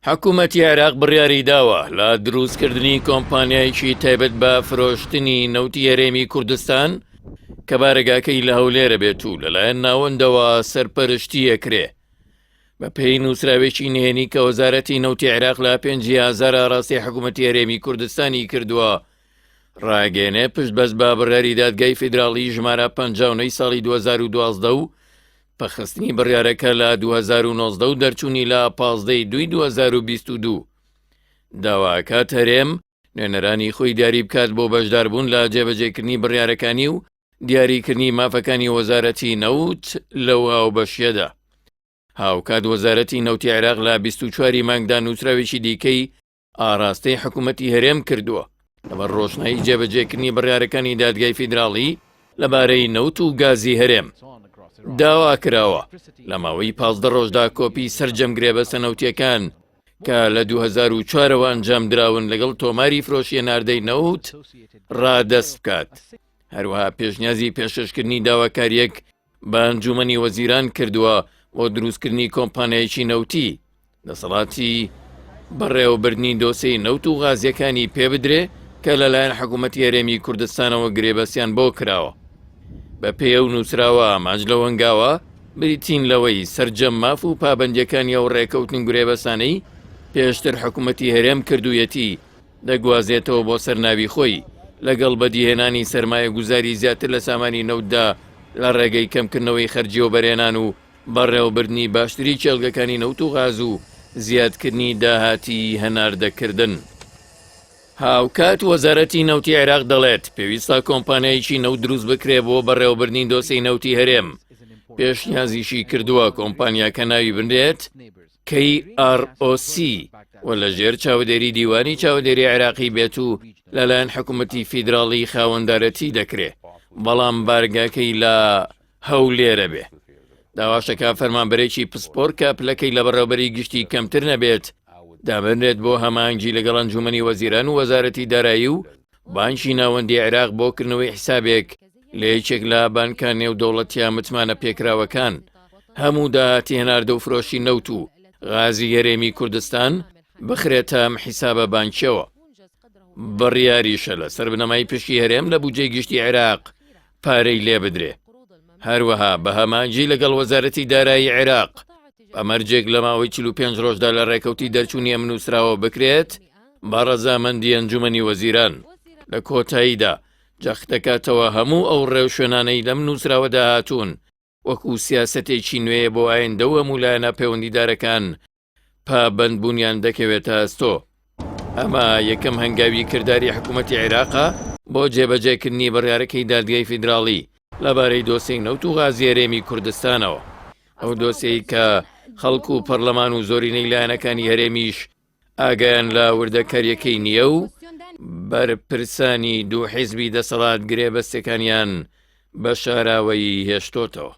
حکوومەتی عێراق بڕیاری داوە لە دروستکردنی کۆمپانیایکی تایبەت بە فرۆشتنی نەوتی هەرێمی کوردستان کە بارگاکەی لە هەولێرە بێت و لەلایەن ناوەندەوە سەرپەرشتی ئەکرێ. بە پێی نووسراوێکی نهێنی کە وەزارەتی نەوتی عێراق لە 5,000 ڕاستی حکوومەتی هەرێمی کوردستانی کردووە، ڕاگەێنێ پشت بەس بە بڕیاری دادگای فیدراڵی ژمارە 59 ساڵی 2012 و پەخستنی بڕیارەکە لە 2019 و دەرچوونی لە 15/2/2022 داواکات هەرێم نوێنەرانی خۆی دیاری بکات بۆ بەشداربوون لە جێبەجێکردنی بڕیارەکانی و دیاریکردنی مافەکانی وەزارەتی نەوت لەو هاوبەشیەدا. هاوکات وەزارەتی نەوتی عێراق لە 24 مانگدا نووسراوێکی دیکەی ئاراستەی حکوومەتی هەرێم کردووە لەبەر ڕۆژنایی جێبەجێکردنی بڕیارەکانی دادگای فیدراڵی لەبارەی نەوت و گازی هەرێم. داوا کراوە لە ماوەی 15 ڕۆژدا کۆپی سەرجەمگرێ بە سەنەوتیەکان کە لە 2004ەوە ئەنجام دراون لەگەڵ تۆماری فرۆشیە ناردەی نەوت ڕادەست بکات. هەروەها پێشنیازی پێشکەشکردنی داواکاریەک بە ئەنجومەنی وەزیران کردووە بۆ دروستکردنی کۆمپانیایکی نەوتی دەسەڵاتی بەڕێوەبردنی دۆسەی نەوت و غازیەکانی پێ بدرێ کە لەلایەن حکوومەتی هەرێمی کوردستانەوە گرێبەسییان بۆ کراوە. بە پێ و نووسراوە ئاماج لە وەنگاوە بریتین لەوەی سەرجەم ماف و پابەندیەکانی ئەو ڕێکەوتن گورێبەسانەی پێشتر حکوومەتی هەرێم کردوویەتی دەگوازێتەوە بۆ سەرناوی خۆی لەگەڵ بەدیهێنانی سەرمایە گوزاری زیاتر لە سامانی نەوتدا لە ڕێگەی کەمکردنەوەی خەرجیەوە بەرێنان و بەڕێوەبردنی باشتری چێلگەکانی نەوت و غاز و زیادکردنی داهاتی هەناردەکردن. هاوکات وەزارەتی نەوتی عێراق دەڵێت پێویستە کۆمپانیایکی نەوت دروست بکرێ بۆ بەڕێوەبردنی دۆسەی نەوتی هەرێم. پێشنیازیشی کردووە کۆمپانیاکە ناوی بنرێت KROC و لە ژێر چاودێری دیوانی چاودێری عێراقی بێت و لەلایەن حکوومەتی فیدراڵی خاوەندارەتی دەکرێ، بەڵام بارگاکەی لە هەولێرە بێ. داواشەکە فەرمانبەرێکی پسپۆر کە پلەکەی لە بەڕێوەبەری گشتی کەمتر نەبێت دابنرێت بۆ هەمانگی لەگەڵ ئەنجومەنی وەزیران و وەزارەتی دارایی و بانکی ناوەندی عێراق بۆ کردنەوەی حسابێک لە یەکێک لە بانکان نێودەوڵەتیان متمانە پێکراوەکان هەموو داهاتی هێناردە و فرۆشی نەوت و غازی هەرێمی کوردستان بخرێتە حیسابە بانکیەوە. بڕیاریشە لە سەر بنەمای پشتی هەرێم لە بودجەی گشتی عێراق پارەی لێ بدرێ. هەروەها بە هەمانگی لەگەڵ وەزارەتی دارایی عێراق ئەمەرجێک لە ماوەی 45 ڕۆژدا لە ڕێکەوتی دەرچوونی ئەم نووسراوە بکرێت بە ڕەزامەندی ئەنجومەنی وەزیران. لە کۆتاییدا جەختەکاتەوە هەموو ئەو ڕێوشوێنانەی لەم نووسراوەدا هاتوون وەکو سیاسەتێکی نوێ بۆ ئایندە و هەموولایەنە پەیوەندیدارەکان پابەندبوونیان دەکەوێتە ئەستۆ. ئەمە یەکەم هەنگاوی کردداری حکوومەتی عێراقە بۆ جێبەجێکردنی بڕیارەکەی دادگای فیدراڵی لەبارەی دۆسەی نەوت و غازی هەرێمی کوردستانەوە. ئەو دۆسەی کە خەڵک و پەرلەمان و زۆرینەی لایەنەکانی هەرێمیش ئاگایان لە وردەکاریەکەی نییە و بەرپرسانی دوو حیزبی دەسەڵات گرێبەستەکانیان بە شاراوەی هێشتۆتەوە.